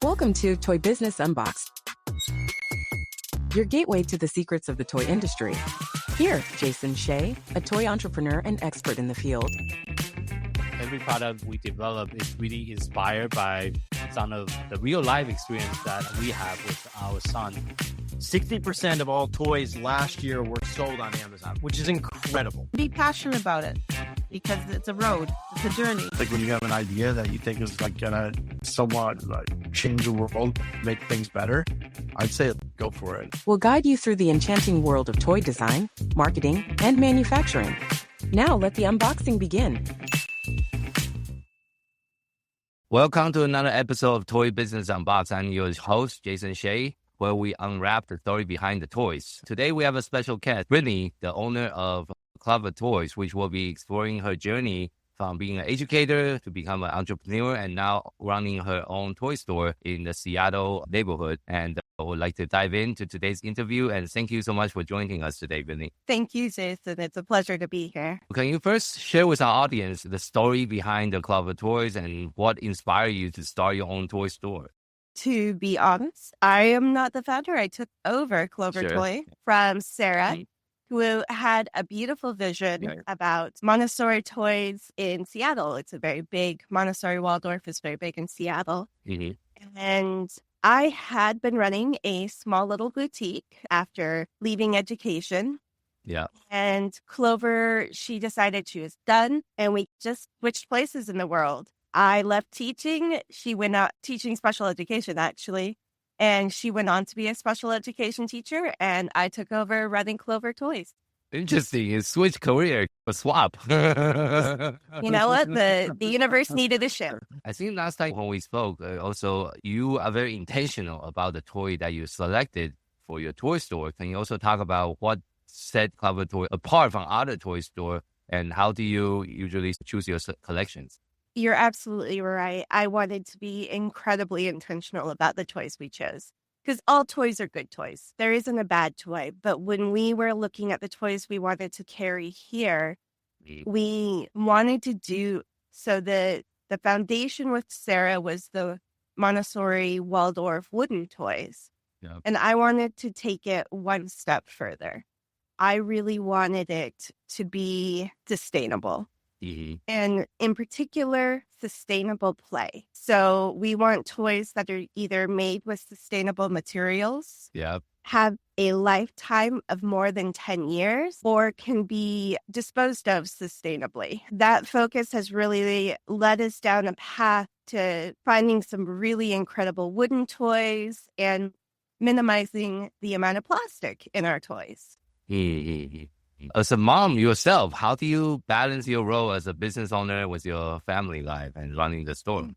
Welcome to Toy Business Unboxed, your gateway to the secrets of the toy industry. Here, Jason Shea, a toy entrepreneur and expert in the field. Every product we develop is really inspired by some of the real life experience that we have with our son. 60% of all toys last year were sold on Amazon, which is incredible. Be passionate about it because it's a road, it's a journey. Like when you have an idea that you think is like gonna somewhat like change the world, make things better, I'd say go for it. We'll guide you through the enchanting world of toy design, marketing, and manufacturing. Now let the unboxing begin. Welcome to another episode of Toy Business Unboxed. I'm your host, Jason Shea, where we unwrap the story behind the toys. Today, we have a special guest, Brittany, the owner of Clover Toys, which will be exploring her journey from being an educator to become an entrepreneur and now running her own toy store in the Seattle neighborhood. And I would like to dive into today's interview. And thank you so much for joining us today, Brittany. Thank you, Jason. It's a pleasure to be here. Can you first share with our audience the story behind the Clover Toys and what inspired you to start your own toy store? To be honest, I am not the founder. I took over Clover Toy from Sarah, who had a beautiful vision about Montessori toys in Seattle. It's a very big, Montessori Waldorf is very big in Seattle. Mm-hmm. And I had been running a small little boutique after leaving education. Yeah. And Clover, she decided she was done, and we just switched places in the world. I left teaching. She went out teaching special education, actually. And she went on to be a special education teacher. And I took over running Clover Toys. Interesting. You switched career, a swap. You know what? The universe needed a shift. I think last time when we spoke, also, you are very intentional about the toy that you selected for your toy store. Can you also talk about what set Clover Toy apart from other toy store? And how do you usually choose your collections? You're absolutely right. I wanted to be incredibly intentional about the toys we chose because all toys are good toys. There isn't a bad toy. But when we were looking at the toys we wanted to carry here, we wanted to do so the foundation with Sarah was the Montessori Waldorf wooden toys. Yep. And I wanted to take it one step further. I really wanted it to be sustainable. Mm-hmm. And in particular, sustainable play. So we want toys that are either made with sustainable materials, have a lifetime of more than 10 years, or can be disposed of sustainably. That focus has really led us down a path to finding some really incredible wooden toys and minimizing the amount of plastic in our toys. Mm-hmm. As a mom yourself, how do you balance your role as a business owner with your family life and running the store?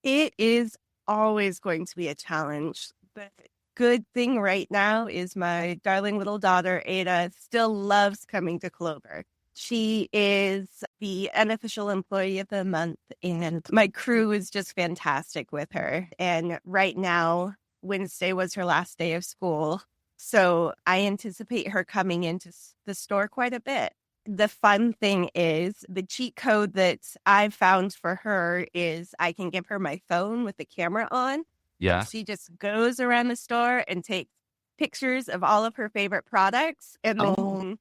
It is always going to be a challenge. The good thing right now is my darling little daughter, Ada, still loves coming to Clover. She is the unofficial employee of the month, and my crew is just fantastic with her. And right now, Wednesday was her last day of school. So I anticipate her coming into the store quite a bit. The fun thing is the cheat code that I found for her is I can give her my phone with the camera on. Yeah. She just goes around the store and takes pictures of all of her favorite products. And then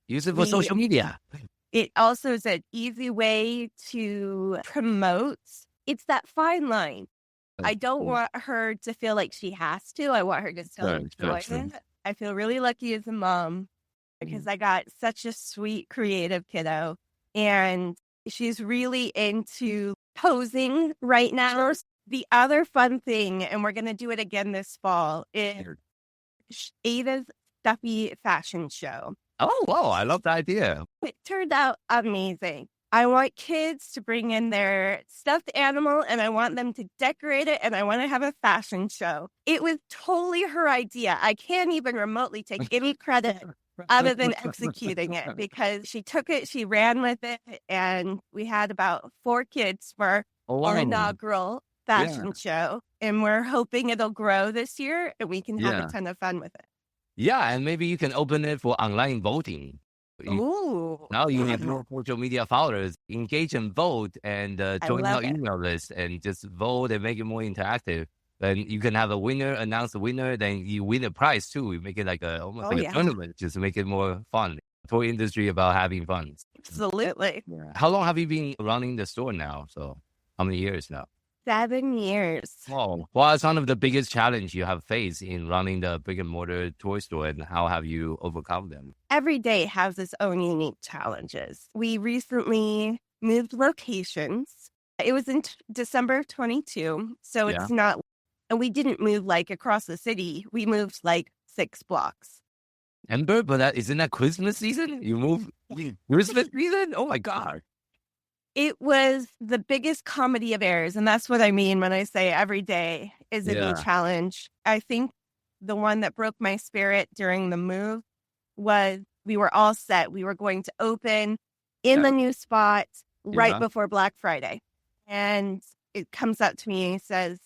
use it for social media. It also is an easy way to promote. It's that fine line. I don't want her to feel like she has to. I want her to still enjoy it. I feel really lucky as a mom because I got such a sweet, creative kiddo. And she's really into posing right now. The other fun thing, and we're going to do it again this fall, is Ada's Stuffy Fashion Show. Oh, wow. I love the idea. It turned out amazing. I want kids to bring in their stuffed animal and I want them to decorate it and I want to have a fashion show. It was totally her idea. I can't even remotely take any credit other than executing it because she took it, she ran with it, and we had about 4 kids for our inaugural fashion show. And we're hoping it'll grow this year and we can have a ton of fun with it. Yeah, and maybe you can open it for online voting. Ooh. Now you have more social media followers. Engage and vote and join our email list and just vote and make it more interactive. Then you can have a winner, announce the winner, then you win a prize too. You make it like almost Oh, like a yeah. tournament, just to make it more fun. Toy industry about having fun. Absolutely. Yeah. How long have you been running the store now? So how many years now? 7 years. Oh, what are some of the biggest challenge you have faced in running the brick and mortar toy store, and how have you overcome them? Every day has its own unique challenges. We recently moved locations. It was in December of 22, so Yeah. it's not, and we didn't move like across the city. We moved like 6 blocks. Ember, but isn't that Christmas season? You move Christmas season? Oh my God. It was the biggest comedy of errors, and that's what I mean when I say every day is a new Yeah. challenge. I think the one that broke my spirit during the move was we were all set. We were going to open in the new spot right Yeah. before Black Friday. And it comes up to me and says,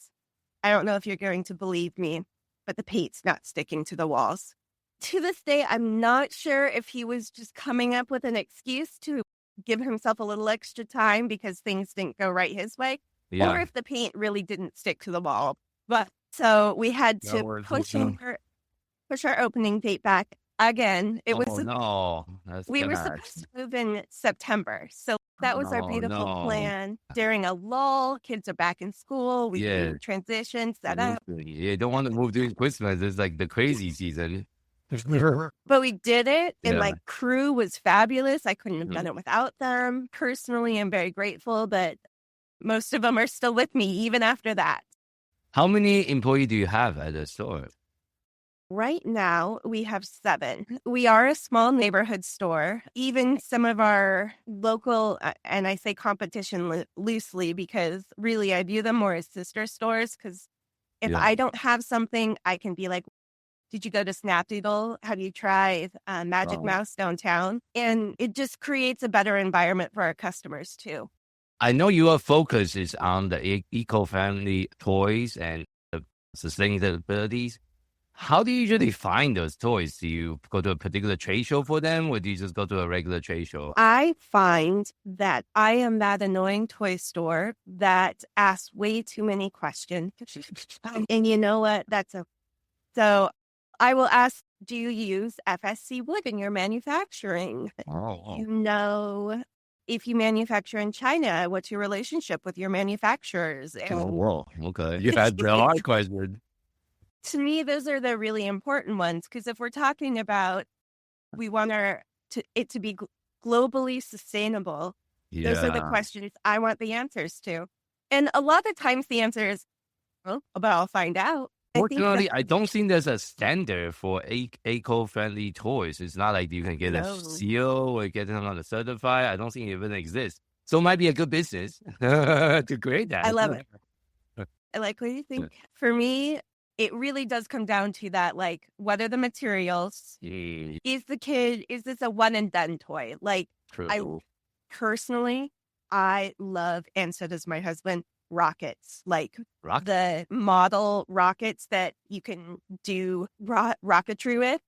I don't know if you're going to believe me, but the paint's not sticking to the walls. To this day, I'm not sure if he was just coming up with an excuse to give himself a little extra time because things didn't go right his way, or Yeah. if the paint really didn't stick to the wall. But so we had No to worries, push no. our opening date back again. It Oh was no. That's we were bad. supposed to move in September. So that was our Oh, beautiful no. plan. During a lull, kids are back in school. We Yeah. can transition, set up. Yeah, don't want to move during Christmas. It's like the crazy season. But we did it, and Yeah. my crew was fabulous. I couldn't have done it without them. Personally, I'm very grateful, but most of them are still with me even after that. How many employees do you have at the store? Right now, we have 7. We are a small neighborhood store. Even some of our local, and I say competition loosely because really I view them more as sister stores, because if Yeah. I don't have something, I can be like, did you go to Snapdoodle? Have you tried Magic Oh. Mouse downtown? And it just creates a better environment for our customers too. I know your focus is on the eco-friendly toys and the sustainability. How do you usually find those toys? Do you go to a particular trade show for them, or do you just go to a regular trade show? I find that I am that annoying toy store that asks way too many questions. And you know what? So I will ask, do you use FSC wood in your manufacturing? Oh. You know, if you manufacture in China, what's your relationship with your manufacturers? And Whoa. Okay. You had a lot of questions. to me, those are the really important ones, because if we're talking about we want it to be globally sustainable, Yeah. those are the questions I want the answers to. And a lot of times the answer is, well, but I'll find out. Fortunately, I don't think there's a standard for eco-friendly toys. It's not like you can get No. a seal or get them on a certified. I don't think it even exists. So it might be a good business to create that. I love it. I like what you think. For me, it really does come down to that, like, what are the materials? Yeah, Is this a one and done toy? Like, true. personally, I love, and so does my husband, rockets. Like Rock? the model rockets that you can do rocketry with.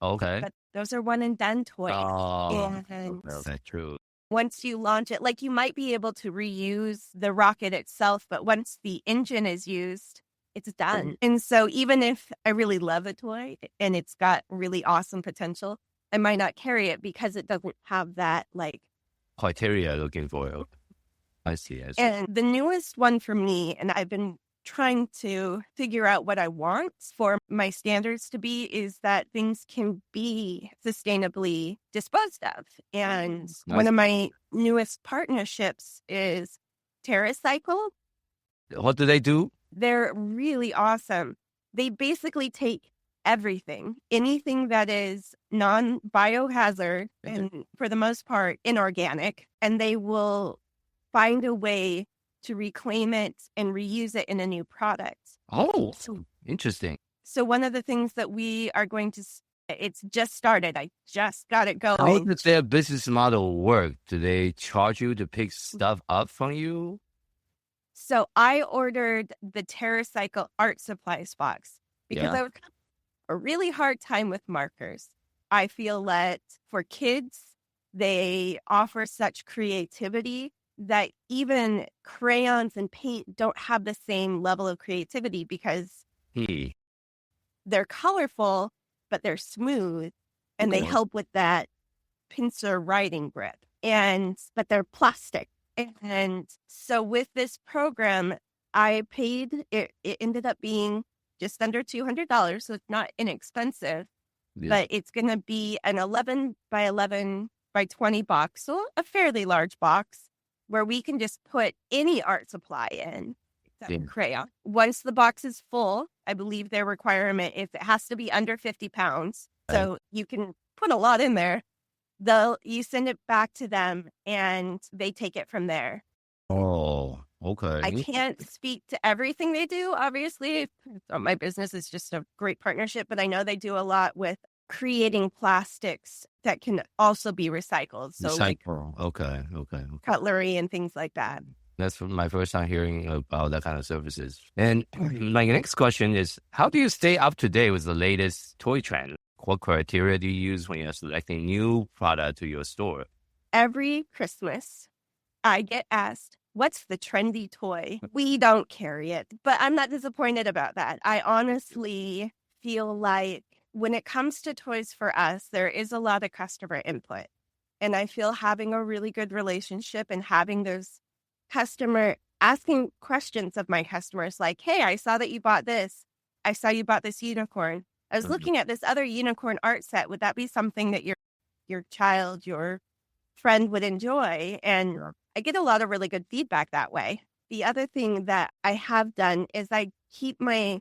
Okay. But those are one and done toys. Oh, And that's true. once you launch it, like, you might be able to reuse the rocket itself, but once the engine is used, it's done. And so even if I really love a toy and it's got really awesome potential, I might not carry it because it doesn't have that, like. Criteria looking for. I see. And the newest one for me, and I've been trying to figure out what I want for my standards to be, is that things can be sustainably disposed of. And one of my newest partnerships is TerraCycle. What do they do? They're really awesome. They basically take everything, anything that is non-biohazard and for the most part inorganic, and they will find a way to reclaim it and reuse it in a new product. Oh, interesting. So one of the things that we are going to, it's just started. I just got it going. How does their business model work? Do they charge you to pick stuff up from you? So I ordered the TerraCycle art supplies box because I was having a really hard time with markers. I feel that for kids, they offer such creativity that even crayons and paint don't have the same level of creativity because they're colorful, but they're smooth and they help with that pincer writing grip. But they're plastic. And so with this program, I paid, it ended up being just under $200. So it's not inexpensive, but it's going to be an 11 by 11 by 20 box. So a fairly large box where we can just put any art supply in except crayon. Once the box is full, I believe their requirement is it has to be under 50 pounds. So you can put a lot in there. You send it back to them and they take it from there. Oh, okay. I can't speak to everything they do, obviously. So my business is just a great partnership, but I know they do a lot with creating plastics that can also be recycled. So like Okay. cutlery and things like that. That's my first time hearing about that kind of services. And my next question is, how do you stay up to date with the latest toy trend? What criteria do you use when you're selecting new product to your store? Every Christmas, I get asked, what's the trendy toy? We don't carry it, but I'm not disappointed about that. I honestly feel like when it comes to toys for us, there is a lot of customer input. And I feel having a really good relationship and having those asking questions of my customers like, hey, I saw that you bought this. I saw you bought this unicorn. I was looking at this other unicorn art set. Would that be something that your child, your friend would enjoy? And I get a lot of really good feedback that way. The other thing that I have done is I keep my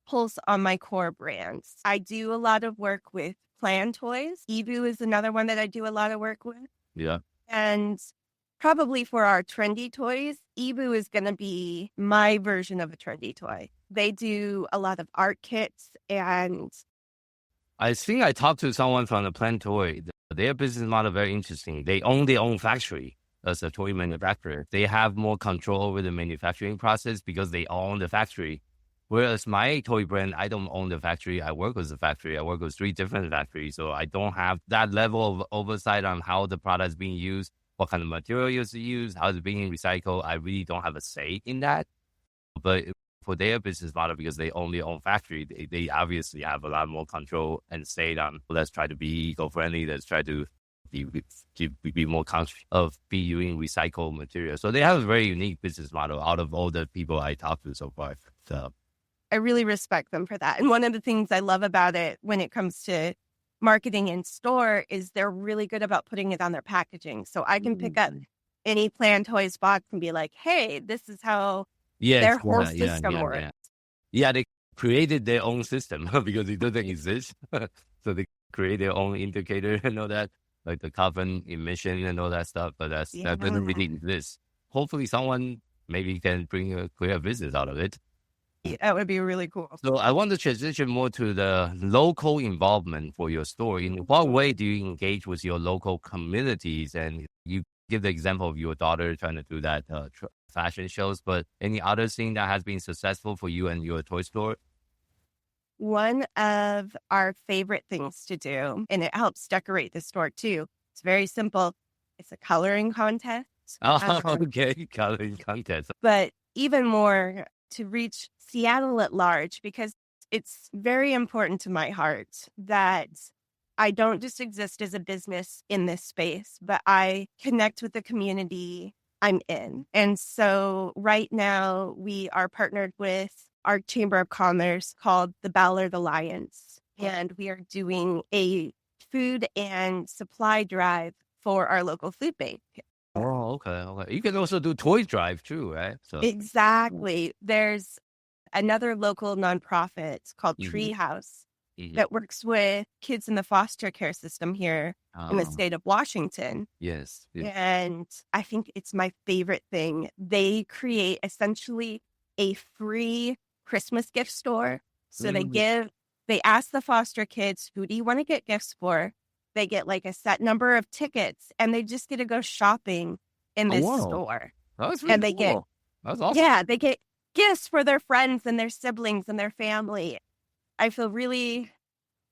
pulse on my core brands. I do a lot of work with Plan Toys. Ebu is another one that I do a lot of work with. Yeah. And probably for our trendy toys, Ebu is going to be my version of a trendy toy. They do a lot of art kits, and I think I talked to someone from the Plan Toy. Their business model very interesting. They own their own factory as a toy manufacturer. They have more control over the manufacturing process because they own the factory. Whereas my toy brand, I don't own the factory. I work with the factory. I work with 3 different factories. So I don't have that level of oversight on how the product is being used, what kind of materials you use, how it's being recycled. I really don't have a say in that. But for their business model, because they own their own factory, they obviously have a lot more control and say on, let's try to be eco-friendly. Let's try to be more conscious of using recycled material. So they have a very unique business model out of all the people I talked to so far. So I really respect them for that. And one of the things I love about it when it comes to marketing in store is they're really good about putting it on their packaging. So I can pick up any Plan Toys box and be like, hey, this is how their whole system works. Yeah, they created their own system because it doesn't exist. So they create their own indicator and all that, like the carbon emission and all that stuff. But that doesn't really exist. Hopefully someone maybe can bring a clear business out of it. Yeah, that would be really cool. So I want to transition more to the local involvement for your store. In what way do you engage with your local communities? And you give the example of your daughter trying to do that fashion shows, but any other thing that has been successful for you and your toy store? One of our favorite things to do, and it helps decorate the store too. It's very simple. It's a coloring contest. Okay, coloring contest. But even more to reach Seattle at large, because it's very important to my heart that I don't just exist as a business in this space, but I connect with the community I'm in. And so right now we are partnered with our Chamber of Commerce called the Ballard Alliance. And we are doing a food and supply drive for our local food bank. Oh, okay. You can also do toy drive too, right? So Exactly. There's another local nonprofit called Treehouse that works with kids in the foster care system here in the state of Washington. Yes. And I think it's my favorite thing. They create essentially a free Christmas gift store. So they ask the foster kids, who do you want to get gifts for? They get like a set number of tickets and they just get to go shopping in this store. That's really cool. That's awesome. Yeah, they get gifts for their friends and their siblings and their family. I feel really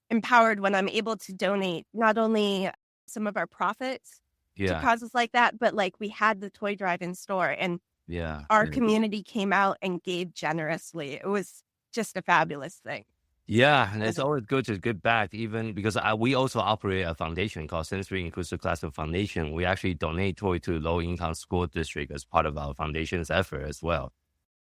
empowered when I'm able to donate not only some of our profits, to causes like that. But like we had the toy drive in store and our community came out and gave generously. It was just a fabulous thing. Yeah, and it's always good to give back, even because we also operate a foundation called Sensory Inclusive Classroom Foundation. We actually donate toy to low-income school district as part of our foundation's effort as well.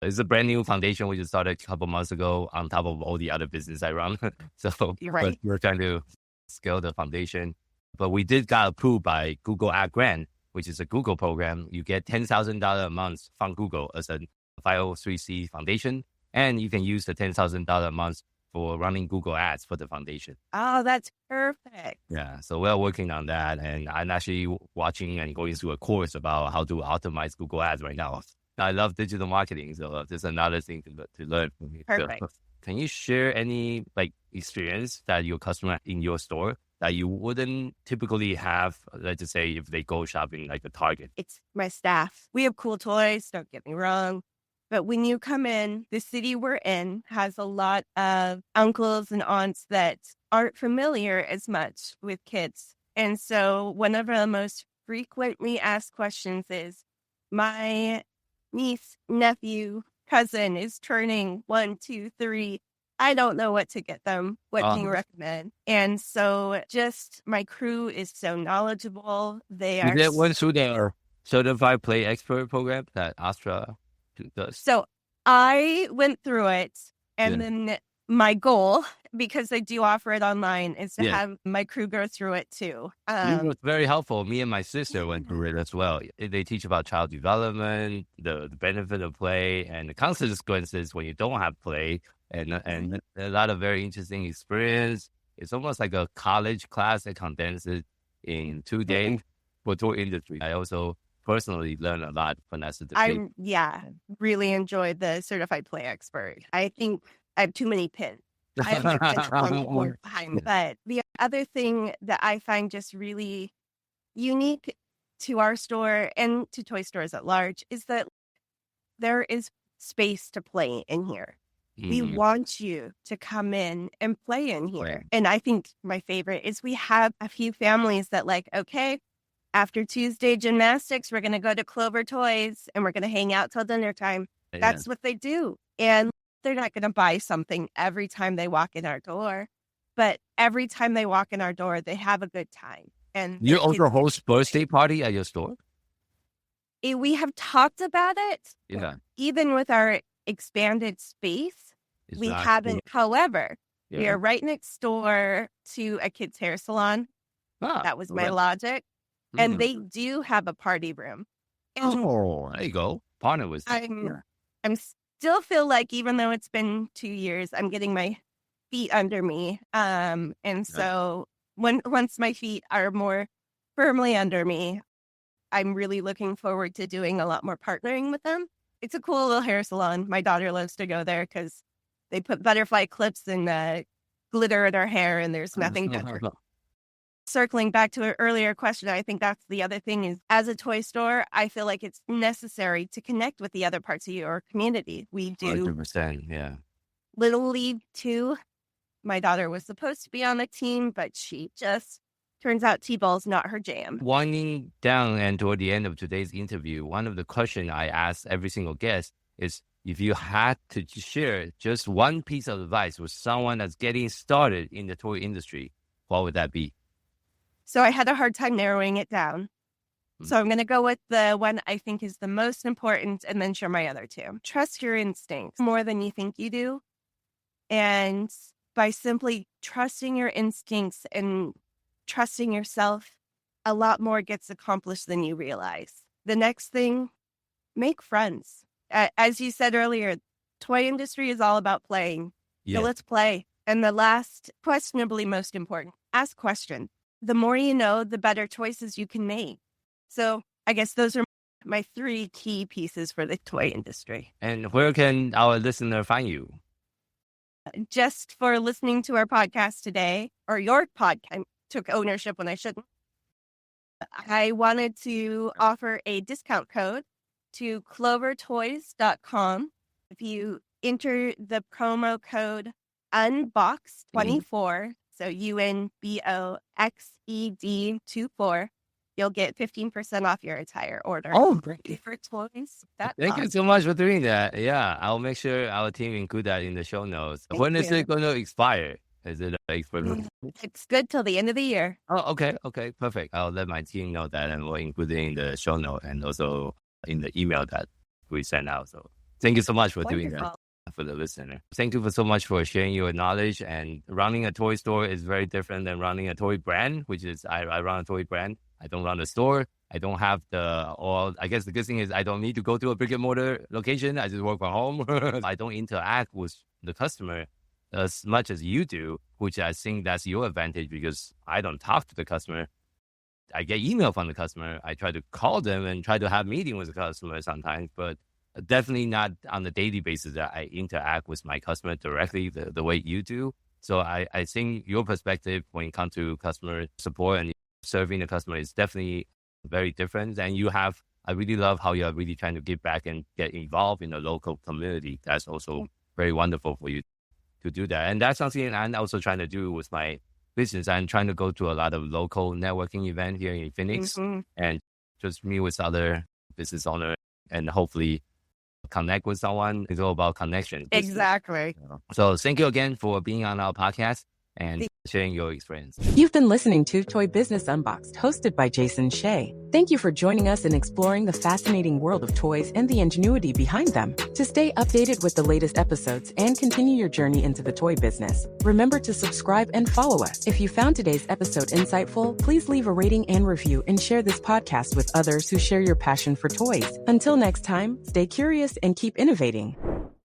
It's a brand new foundation we just started a couple months ago on top of all the other business I run. So we're trying to scale the foundation. But we did got approved by Google Ad Grant, which is a Google program. You get $10,000 a month from Google as a 503c foundation, and you can use the $10,000 a month for running Google ads for the foundation. Oh, that's perfect. Yeah, so we're working on that, and I'm actually watching and going through a course about how to optimize Google ads right now. I love digital marketing, so there's another thing to learn from me. Perfect. So, can you share any experience that your customer in your store that you wouldn't typically have, let's just say, if they go shopping like a Target? It's my staff. We have cool toys, don't get me wrong. But when you come in, the city we're in has a lot of uncles and aunts that aren't familiar as much with kids. And so one of the most frequently asked questions is, my niece, nephew, cousin is turning 1, 2, 3. I don't know what to get them. What can you recommend? And so just my crew is so knowledgeable. They are. Is that one through their certified play expert program that Astra does? So I went through it, and then my goal, because I do offer it online, is to have my crew go through it too. It was very helpful. Me and my sister went through it as well. They teach about child development, the benefit of play, and the consequences when you don't have play, and a lot of very interesting experience. It's almost like a college class that condenses in 2 days for toy industry. I also personally learned a lot from that certificate. I really enjoyed the certified play expert. I think I have too many pins. I have one more time. But the other thing that I find just really unique to our store and to toy stores at large is that there is space to play in here. We want you to come in and play in here. And I think my favorite is we have a few families that okay, after Tuesday gymnastics, we're going to go to Clover Toys and we're going to hang out till dinner time. That's what they do. And they're not going to buy something every time they walk in our door, but every time they walk in our door, they have a good time. And you also host birthday party at your store? We have talked about it. Yeah. Even with our expanded space, we haven't. However, we are right next door to a kid's hair salon. That was my logic. And they do have a party room. And there you go. Partner with I'm still feel like, even though it's been 2 years, I'm getting my feet under me. And so once my feet are more firmly under me, I'm really looking forward to doing a lot more partnering with them. It's a cool little hair salon. My daughter loves to go there because they put butterfly clips and glitter in her hair, and there's nothing better. Circling back to an earlier question, I think that's the other thing is, as a toy store, I feel like it's necessary to connect with the other parts of your community. We do 100%, Little League too. My daughter was supposed to be on the team, but she just turns out T-ball's not her jam. Winding down and toward the end of today's interview, one of the questions I ask every single guest is, if you had to share just one piece of advice with someone that's getting started in the toy industry, what would that be? So I had a hard time narrowing it down. So I'm going to go with the one I think is the most important and then share my other two. Trust your instincts more than you think you do. And by simply trusting your instincts and trusting yourself, a lot more gets accomplished than you realize. The next thing, make friends. As you said earlier, toy industry is all about playing. So let's play. And the last, questionably most important, ask questions. The more you know, the better choices you can make. So I guess those are my 3 key pieces for the toy industry. And where can our listener find you? Just for listening to our podcast today, or your podcast, I took ownership when I shouldn't. I wanted to offer a discount code to clovertoys.com. If you enter the promo code UNBOXED24, so UNBOXED24, you'll get 15% off your entire order. Oh, great. For toys. That's Thank you awesome. so much for doing that. Yeah, I'll make sure our team include that in the show notes. Thank When is you. it going to expire? Is it expert? It's good till the end of the year. Oh, okay. Okay, perfect. I'll let my team know that and we'll include it in the show note and also in the email that we send out. So thank you so much for doing that for the listener. Thank you so much for sharing your knowledge. And running a toy store is very different than running a toy brand, which is I run a toy brand. I don't run a store. I don't have I guess the good thing is I don't need to go to a brick and mortar location. I just work from home. I don't interact with the customer as much as you do, which I think that's your advantage because I don't talk to the customer. I get email from the customer. I try to call them and try to have meeting with the customer sometimes, but definitely not on a daily basis that I interact with my customer directly the way you do. So I think your perspective when it comes to customer support and serving the customer is definitely very different. And I really love how you're really trying to give back and get involved in the local community. That's also very wonderful for you to do that. And that's something I'm also trying to do with my business. I'm trying to go to a lot of local networking events here in Phoenix and just meet with other business owners and hopefully connect with someone. It's all about connection. Exactly. So thank you again for being on our podcast and sharing your experience. You've been listening to Toy Business Unboxed, hosted by Jason Shea. Thank you for joining us in exploring the fascinating world of toys and the ingenuity behind them. To stay updated with the latest episodes and continue your journey into the toy business, remember to subscribe and follow us. If you found today's episode insightful, please leave a rating and review and share this podcast with others who share your passion for toys. Until next time, stay curious and keep innovating.